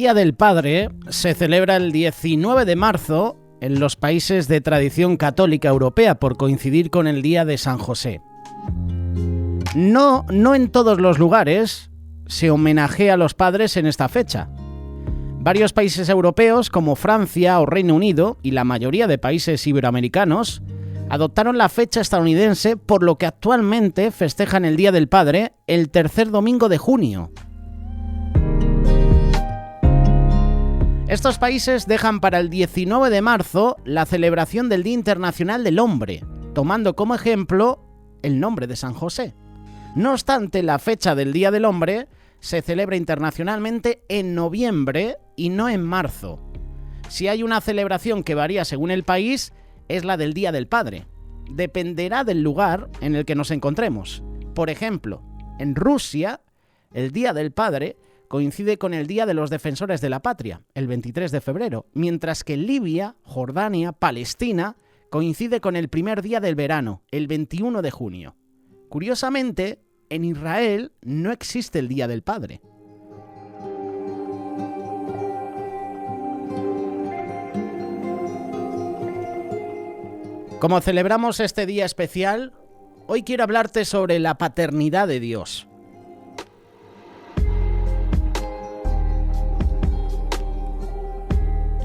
Día del Padre se celebra el 19 de marzo en los países de tradición católica europea por coincidir con el Día de San José. No en todos los lugares se homenajea a los padres en esta fecha. Varios países europeos como Francia o Reino Unido y la mayoría de países iberoamericanos adoptaron la fecha estadounidense, por lo que actualmente festejan el Día del Padre el tercer domingo de junio. Estos países dejan para el 19 de marzo la celebración del Día Internacional del Hombre, tomando como ejemplo el nombre de San José. No obstante, la fecha del Día del Hombre se celebra internacionalmente en noviembre y no en marzo. Si hay una celebración que varía según el país, es la del Día del Padre. Dependerá del lugar en el que nos encontremos. Por ejemplo, en Rusia, el Día del Padre coincide con el Día de los Defensores de la Patria, el 23 de febrero, mientras que Libia, Jordania, Palestina coincide con el primer día del verano, el 21 de junio. Curiosamente, en Israel no existe el Día del Padre. Como celebramos este día especial, hoy quiero hablarte sobre la paternidad de Dios.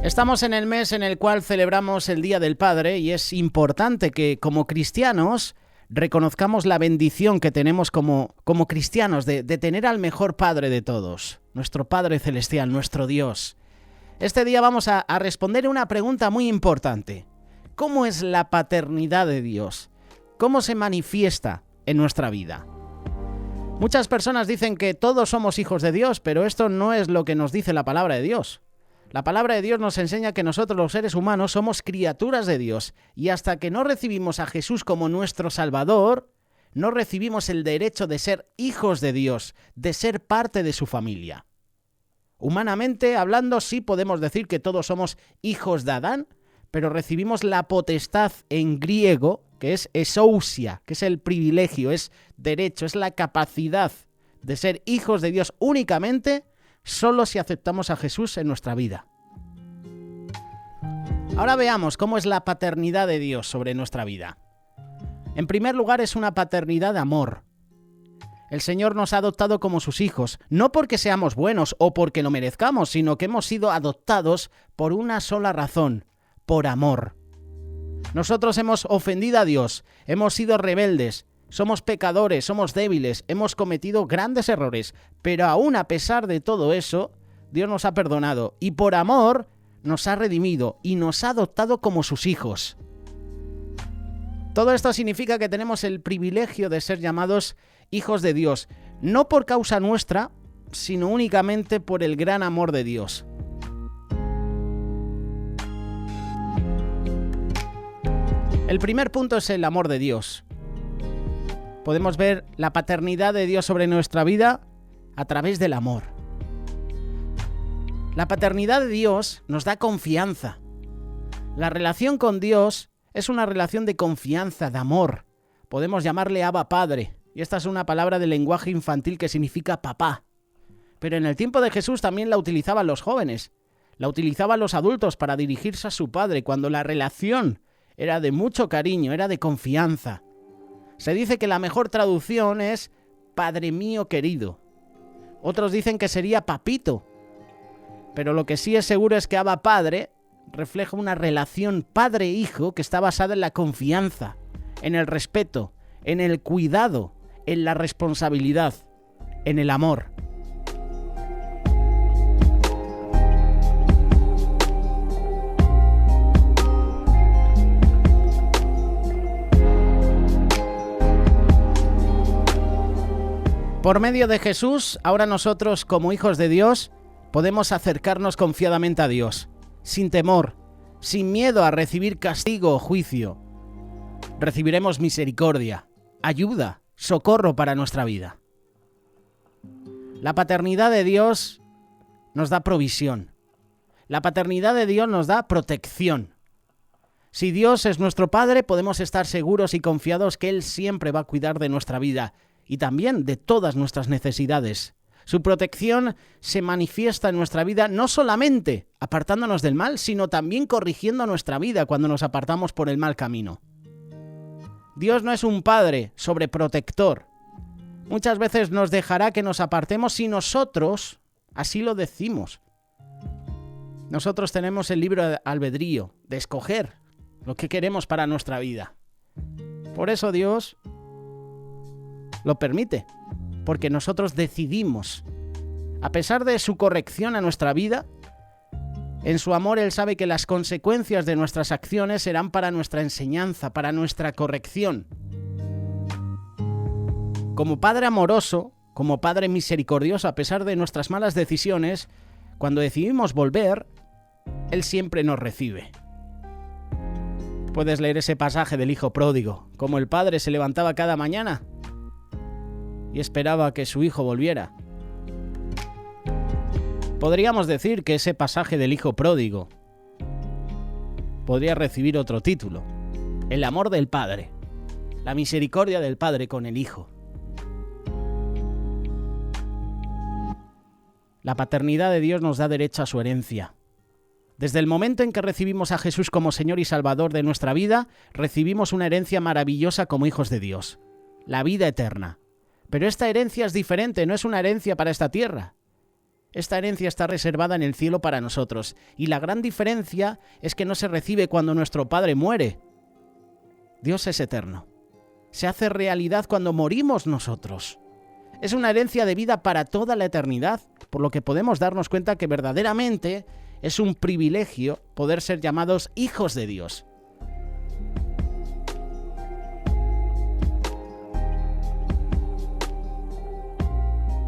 Estamos en el mes en el cual celebramos el Día del Padre y es importante que como cristianos reconozcamos la bendición que tenemos como cristianos de tener al mejor Padre de todos, nuestro Padre Celestial, nuestro Dios. Este día vamos a responder una pregunta muy importante. ¿Cómo es la paternidad de Dios? ¿Cómo se manifiesta en nuestra vida? Muchas personas dicen que todos somos hijos de Dios, pero esto no es lo que nos dice la palabra de Dios. La palabra de Dios nos enseña que nosotros los seres humanos somos criaturas de Dios y hasta que no recibimos a Jesús como nuestro Salvador, no recibimos el derecho de ser hijos de Dios, de ser parte de su familia. Humanamente hablando, sí podemos decir que todos somos hijos de Adán, pero recibimos la potestad en griego, que es exousia, que es el privilegio, es derecho, es la capacidad de ser hijos de Dios únicamente solo si aceptamos a Jesús en nuestra vida. Ahora veamos cómo es la paternidad de Dios sobre nuestra vida. En primer lugar, es una paternidad de amor. El Señor nos ha adoptado como sus hijos, no porque seamos buenos o porque lo merezcamos, sino que hemos sido adoptados por una sola razón: por amor. Nosotros hemos ofendido a Dios, hemos sido rebeldes, somos pecadores, somos débiles, hemos cometido grandes errores, pero aún a pesar de todo eso, Dios nos ha perdonado y por amor nos ha redimido y nos ha adoptado como sus hijos. Todo esto significa que tenemos el privilegio de ser llamados hijos de Dios, no por causa nuestra, sino únicamente por el gran amor de Dios. El primer punto es el amor de Dios. Podemos ver la paternidad de Dios sobre nuestra vida a través del amor. La paternidad de Dios nos da confianza. La relación con Dios es una relación de confianza, de amor. Podemos llamarle Abba Padre, y esta es una palabra del lenguaje infantil que significa papá. Pero en el tiempo de Jesús también la utilizaban los jóvenes, la utilizaban los adultos para dirigirse a su padre cuando la relación era de mucho cariño, era de confianza. Se dice que la mejor traducción es Padre mío querido. Otros dicen que sería papito. Pero lo que sí es seguro es que Abba Padre refleja una relación padre-hijo que está basada en la confianza, en el respeto, en el cuidado, en la responsabilidad, en el amor. Por medio de Jesús, ahora nosotros, como hijos de Dios, podemos acercarnos confiadamente a Dios, sin temor, sin miedo a recibir castigo o juicio. Recibiremos misericordia, ayuda, socorro para nuestra vida. La paternidad de Dios nos da provisión. La paternidad de Dios nos da protección. Si Dios es nuestro Padre, podemos estar seguros y confiados que Él siempre va a cuidar de nuestra vida y también de todas nuestras necesidades. Su protección se manifiesta en nuestra vida no solamente apartándonos del mal, sino también corrigiendo nuestra vida cuando nos apartamos por el mal camino. Dios no es un padre sobreprotector. Muchas veces nos dejará que nos apartemos si nosotros así lo decimos. Nosotros tenemos el libre albedrío de escoger lo que queremos para nuestra vida. Por eso Dios lo permite, porque nosotros decidimos. A pesar de su corrección a nuestra vida, en su amor Él sabe que las consecuencias de nuestras acciones serán para nuestra enseñanza, para nuestra corrección. Como Padre amoroso, como Padre misericordioso, a pesar de nuestras malas decisiones, cuando decidimos volver, Él siempre nos recibe. Puedes leer ese pasaje del hijo pródigo, como el padre se levantaba cada mañana y esperaba que su hijo volviera. Podríamos decir que ese pasaje del hijo pródigo podría recibir otro título: el amor del padre, la misericordia del padre con el hijo. La paternidad de Dios nos da derecho a su herencia. Desde el momento en que recibimos a Jesús como Señor y Salvador de nuestra vida, recibimos una herencia maravillosa como hijos de Dios, la vida eterna. Pero esta herencia es diferente, no es una herencia para esta tierra. Esta herencia está reservada en el cielo para nosotros, y la gran diferencia es que no se recibe cuando nuestro Padre muere. Dios es eterno. Se hace realidad cuando morimos nosotros. Es una herencia de vida para toda la eternidad, por lo que podemos darnos cuenta que verdaderamente es un privilegio poder ser llamados hijos de Dios.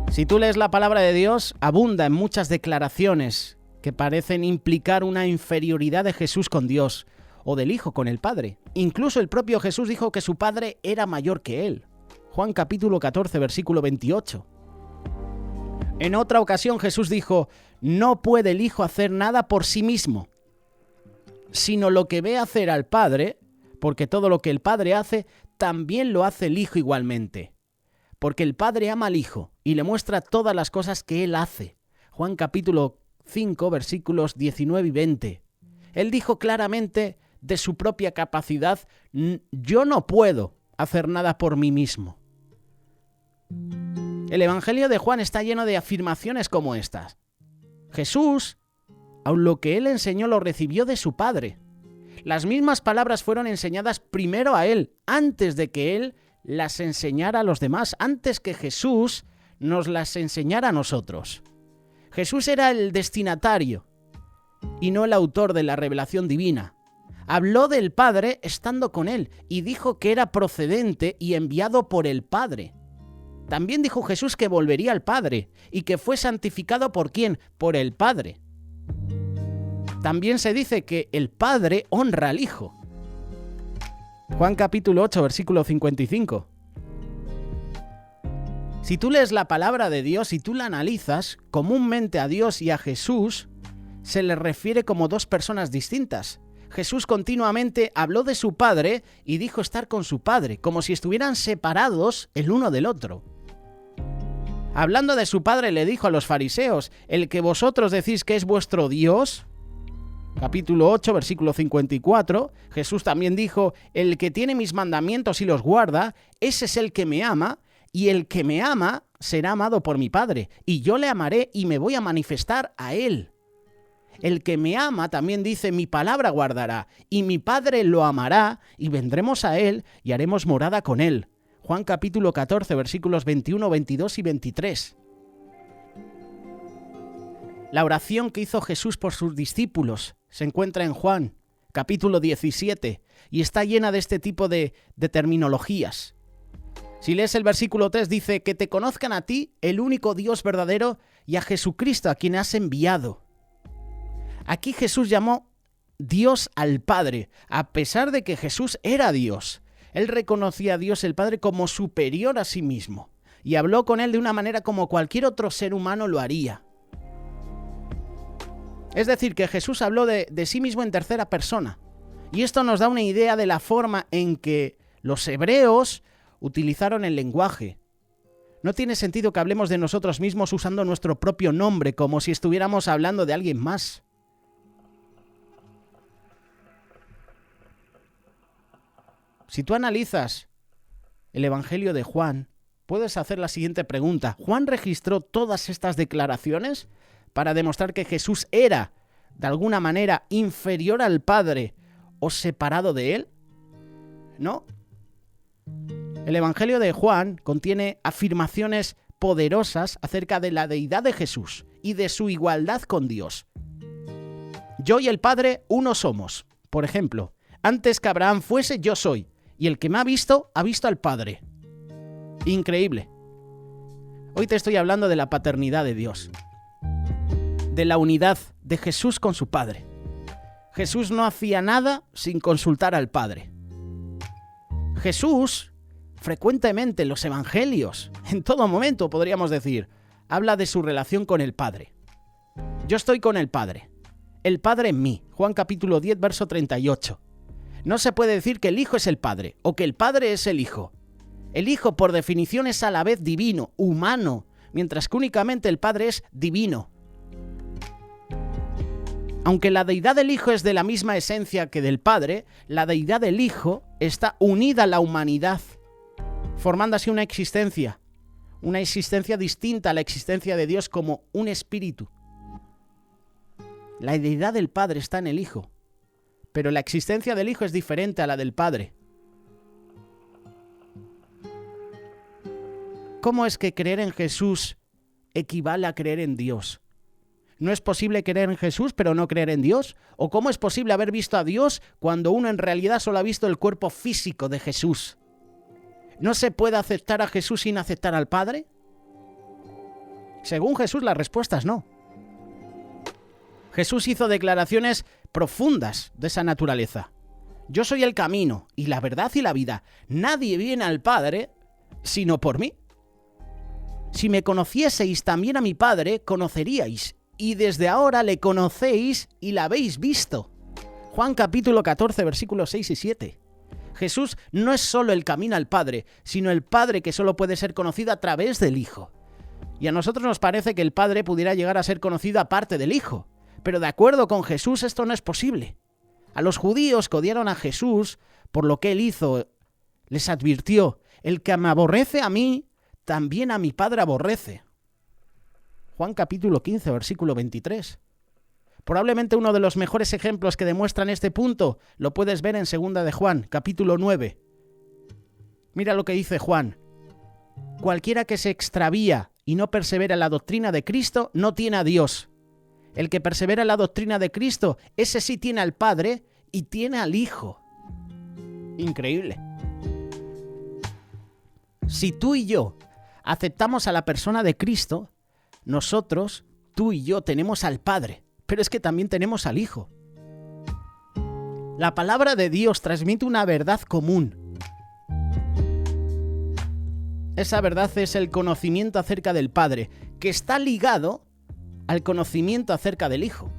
Si tú lees la palabra de Dios, abunda en muchas declaraciones que parecen implicar una inferioridad de Jesús con Dios o del Hijo con el Padre. Incluso el propio Jesús dijo que su Padre era mayor que él. Juan capítulo 14, versículo 28. En otra ocasión Jesús dijo: no puede el Hijo hacer nada por sí mismo, sino lo que ve hacer al Padre, porque todo lo que el Padre hace, también lo hace el Hijo igualmente. Porque el Padre ama al Hijo y le muestra todas las cosas que Él hace. Juan capítulo 5, versículos 19 y 20. Él dijo claramente de su propia capacidad: yo no puedo hacer nada por mí mismo. El Evangelio de Juan está lleno de afirmaciones como estas. Jesús, aun lo que Él enseñó, lo recibió de su Padre. Las mismas palabras fueron enseñadas primero a Él, antes de que Él las enseñara a los demás, antes que Jesús nos las enseñara a nosotros. Jesús era el destinatario y no el autor de la revelación divina. Habló del Padre estando con Él y dijo que era procedente y enviado por el Padre. También dijo Jesús que volvería al Padre y que fue santificado ¿por quién? Por el Padre. También se dice que el Padre honra al Hijo. Juan capítulo 8, versículo 55. Si tú lees la palabra de Dios y tú la analizas, comúnmente a Dios y a Jesús se les refiere como dos personas distintas. Jesús continuamente habló de su Padre y dijo estar con su Padre, como si estuvieran separados el uno del otro. Hablando de su Padre le dijo a los fariseos: el que vosotros decís que es vuestro Dios, capítulo 8, versículo 54, Jesús también dijo: el que tiene mis mandamientos y los guarda, ese es el que me ama, y el que me ama será amado por mi Padre, y yo le amaré y me voy a manifestar a él. El que me ama, también dice, mi palabra guardará, y mi Padre lo amará, y vendremos a él y haremos morada con él. Juan capítulo 14, versículos 21, 22 y 23. La oración que hizo Jesús por sus discípulos se encuentra en Juan capítulo 17 y está llena de este tipo de terminologías. Si lees el versículo 3 dice: que te conozcan a ti, el único Dios verdadero, y a Jesucristo a quien has enviado. Aquí Jesús llamó Dios al Padre, a pesar de que Jesús era Dios. Él reconocía a Dios el Padre como superior a sí mismo y habló con él de una manera como cualquier otro ser humano lo haría. Es decir, que Jesús habló de sí mismo en tercera persona. Y esto nos da una idea de la forma en que los hebreos utilizaron el lenguaje. No tiene sentido que hablemos de nosotros mismos usando nuestro propio nombre, como si estuviéramos hablando de alguien más. Si tú analizas el Evangelio de Juan, puedes hacer la siguiente pregunta. ¿Juan registró todas estas declaraciones para demostrar que Jesús era, de alguna manera, inferior al Padre o separado de él? No. El Evangelio de Juan contiene afirmaciones poderosas acerca de la deidad de Jesús y de su igualdad con Dios. Yo y el Padre uno somos. Por ejemplo, antes que Abraham fuese, yo soy, y el que me ha visto al Padre. Increíble. Hoy te estoy hablando de la paternidad de Dios, de la unidad de Jesús con su Padre. Jesús no hacía nada sin consultar al Padre. Jesús, frecuentemente en los evangelios, en todo momento podríamos decir, habla de su relación con el Padre. Yo estoy con el Padre en mí. Juan capítulo 10, verso 38. No se puede decir que el Hijo es el Padre o que el Padre es el Hijo. El Hijo, por definición, es a la vez divino, humano, mientras que únicamente el Padre es divino. Aunque la deidad del Hijo es de la misma esencia que del Padre, la deidad del Hijo está unida a la humanidad, formando así una existencia distinta a la existencia de Dios como un espíritu. La deidad del Padre está en el Hijo, pero la existencia del Hijo es diferente a la del Padre. ¿Cómo es que creer en Jesús equivale a creer en Dios? ¿No es posible creer en Jesús pero no creer en Dios? ¿O cómo es posible haber visto a Dios cuando uno en realidad solo ha visto el cuerpo físico de Jesús? ¿No se puede aceptar a Jesús sin aceptar al Padre? Según Jesús, la respuesta es no. Jesús hizo declaraciones profundas de esa naturaleza. Yo soy el camino y la verdad y la vida. Nadie viene al Padre sino por mí. Si me conocieseis también a mi Padre, conoceríais. Y desde ahora le conocéis y la habéis visto. Juan capítulo 14, versículos 6 y 7. Jesús no es solo el camino al Padre, sino el Padre que solo puede ser conocido a través del Hijo. Y a nosotros nos parece que el Padre pudiera llegar a ser conocido aparte del Hijo. Pero de acuerdo con Jesús esto no es posible. A los judíos que odiaron a Jesús por lo que él hizo, les advirtió, el que me aborrece a mí, también a mi Padre aborrece. Juan capítulo 15, versículo 23. Probablemente uno de los mejores ejemplos que demuestran este punto lo puedes ver en 2 de Juan, capítulo 9. Mira lo que dice Juan. Cualquiera que se extravía y no persevera en la doctrina de Cristo no tiene a Dios. El que persevera en la doctrina de Cristo, ese sí tiene al Padre y tiene al Hijo. Increíble. Si tú y yo aceptamos a la persona de Cristo, nosotros, tú y yo, tenemos al Padre, pero es que también tenemos al Hijo. La palabra de Dios transmite una verdad común. Esa verdad es el conocimiento acerca del Padre, que está ligado al conocimiento acerca del Hijo.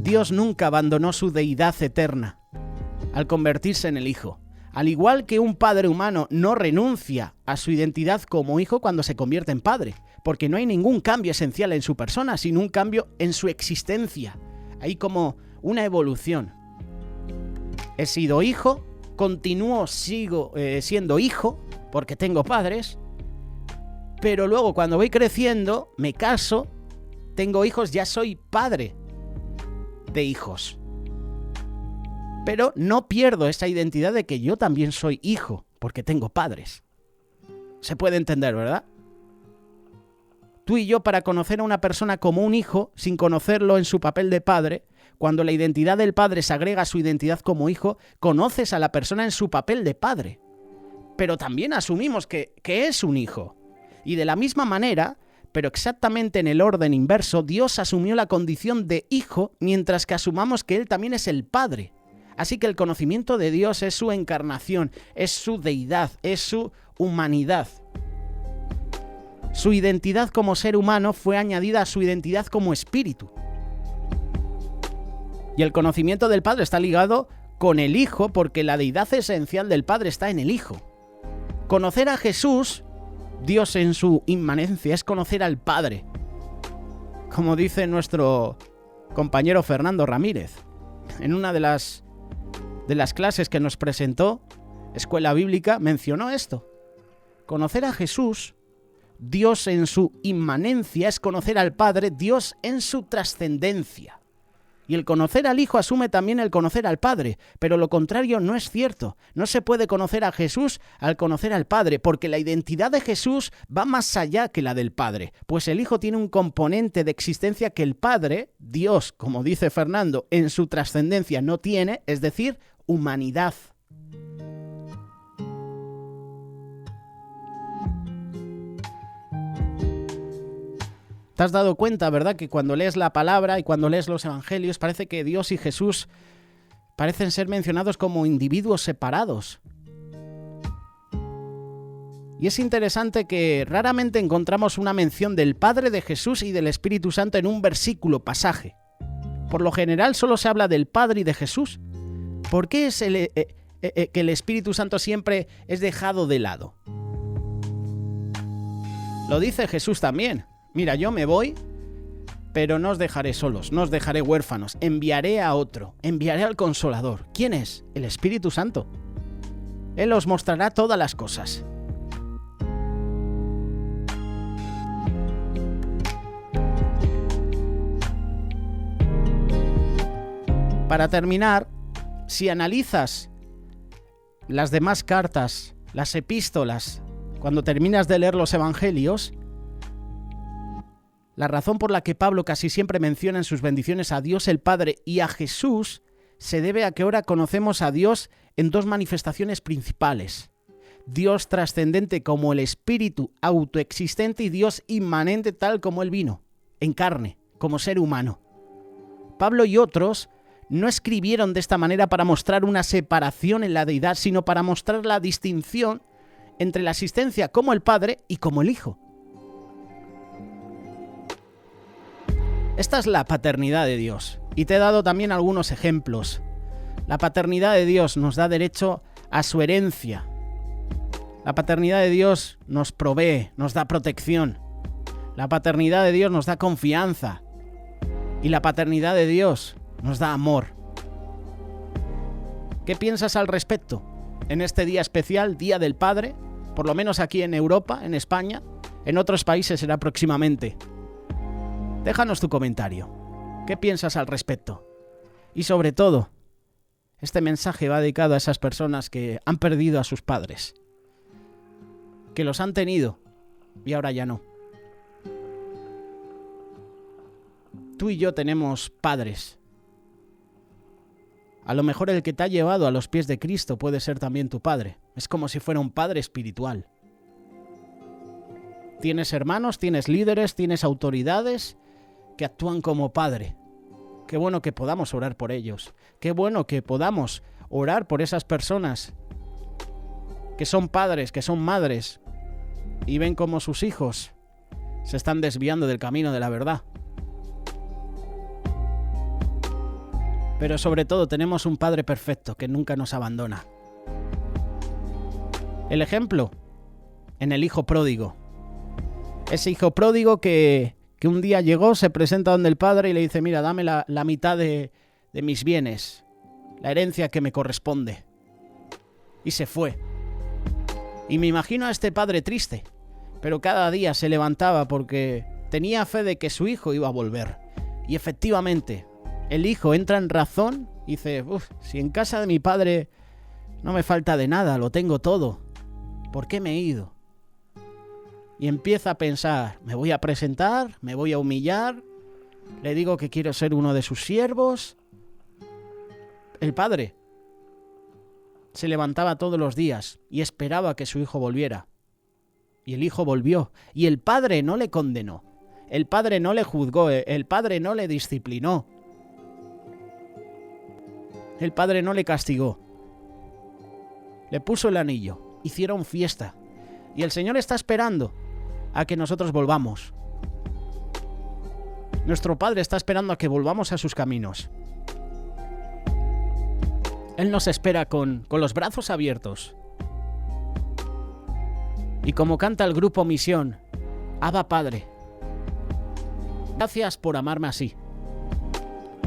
Dios nunca abandonó su deidad eterna al convertirse en el Hijo. Al igual que un padre humano no renuncia a su identidad como hijo cuando se convierte en padre, porque no hay ningún cambio esencial en su persona, sino un cambio en su existencia. Hay como una evolución. He sido hijo, sigo siendo hijo, porque tengo padres, pero luego cuando voy creciendo, me caso, tengo hijos, ya soy padre de hijos. Pero no pierdo esa identidad de que yo también soy hijo, porque tengo padres. Se puede entender, ¿verdad? Tú y yo, para conocer a una persona como un hijo, sin conocerlo en su papel de padre, cuando la identidad del padre se agrega a su identidad como hijo, conoces a la persona en su papel de padre. Pero también asumimos que es un hijo. Y de la misma manera, pero exactamente en el orden inverso, Dios asumió la condición de hijo, mientras que asumamos que Él también es el Padre. Así que el conocimiento de Dios es su encarnación, es su deidad, es su humanidad. Su identidad como ser humano fue añadida a su identidad como espíritu. Y el conocimiento del Padre está ligado con el Hijo, porque la deidad esencial del Padre está en el Hijo. Conocer a Jesús, Dios en su inmanencia, es conocer al Padre. Como dice nuestro compañero Fernando Ramírez, en una de las clases que nos presentó, Escuela Bíblica, mencionó esto. Conocer a Jesús, Dios en su inmanencia, es conocer al Padre, Dios en su trascendencia. Y el conocer al Hijo asume también el conocer al Padre, pero lo contrario no es cierto. No se puede conocer a Jesús al conocer al Padre, porque la identidad de Jesús va más allá que la del Padre, pues el Hijo tiene un componente de existencia que el Padre, Dios, como dice Fernando, en su trascendencia no tiene, es decir, humanidad. ¿Te has dado cuenta, verdad, que cuando lees la palabra y cuando lees los evangelios parece que Dios y Jesús parecen ser mencionados como individuos separados? Y es interesante que raramente encontramos una mención del Padre, de Jesús y del Espíritu Santo en un versículo, pasaje. Por lo general solo se habla del Padre y de Jesús. ¿Por qué es que el Espíritu Santo siempre es dejado de lado? Lo dice Jesús también. Mira, yo me voy, pero no os dejaré solos, no os dejaré huérfanos. Enviaré a otro, enviaré al Consolador. ¿Quién es? El Espíritu Santo. Él os mostrará todas las cosas. Para terminar, si analizas las demás cartas, las epístolas, cuando terminas de leer los evangelios, la razón por la que Pablo casi siempre menciona en sus bendiciones a Dios el Padre y a Jesús se debe a que ahora conocemos a Dios en dos manifestaciones principales. Dios trascendente como el Espíritu autoexistente y Dios inmanente tal como Él vino, en carne, como ser humano. Pablo y otros no escribieron de esta manera para mostrar una separación en la deidad, sino para mostrar la distinción entre la existencia como el Padre y como el Hijo. Esta es la paternidad de Dios, y te he dado también algunos ejemplos. La paternidad de Dios nos da derecho a su herencia. La paternidad de Dios nos provee, nos da protección. La paternidad de Dios nos da confianza. Y la paternidad de Dios nos da amor. ¿Qué piensas al respecto? En este día especial, Día del Padre, por lo menos aquí en Europa, en España, en otros países será próximamente. Déjanos tu comentario. ¿Qué piensas al respecto? Y sobre todo, este mensaje va dedicado a esas personas que han perdido a sus padres, que los han tenido y ahora ya no. Tú y yo tenemos padres. A lo mejor el que te ha llevado a los pies de Cristo puede ser también tu padre. Es como si fuera un padre espiritual. Tienes hermanos, tienes líderes, tienes autoridades que actúan como padre. Qué bueno que podamos orar por ellos. Qué bueno que podamos orar por esas personas que son padres, que son madres y ven cómo sus hijos se están desviando del camino de la verdad. Pero sobre todo tenemos un Padre perfecto que nunca nos abandona. El ejemplo en el hijo pródigo. Ese hijo pródigo que un día llegó, se presenta donde el padre y le dice: mira, dame la mitad de mis bienes, la herencia que me corresponde. Y se fue. Y me imagino a este padre triste, pero cada día se levantaba porque tenía fe de que su hijo iba a volver. Y efectivamente, el hijo entra en razón y dice: si en casa de mi padre no me falta de nada, lo tengo todo, ¿por qué me he ido? Y empieza a pensar: me voy a presentar, me voy a humillar, le digo que quiero ser uno de sus siervos. El padre se levantaba todos los días y esperaba que su hijo volviera. Y el hijo volvió. Y el padre no le condenó. El padre no le juzgó. El padre no le disciplinó. El padre no le castigó. Le puso el anillo. Hicieron fiesta. Y el Señor está esperando a que nosotros volvamos. Nuestro Padre está esperando a que volvamos a sus caminos. Él nos espera con los brazos abiertos. Y como canta el grupo Misión, Abba Padre, gracias por amarme así.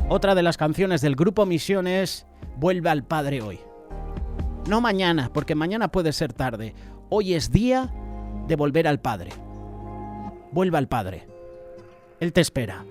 Otra de las canciones del grupo Misión es Vuelve al Padre hoy. No mañana, porque mañana puede ser tarde. Hoy es día de volver al Padre. Vuelve al Padre. Él te espera.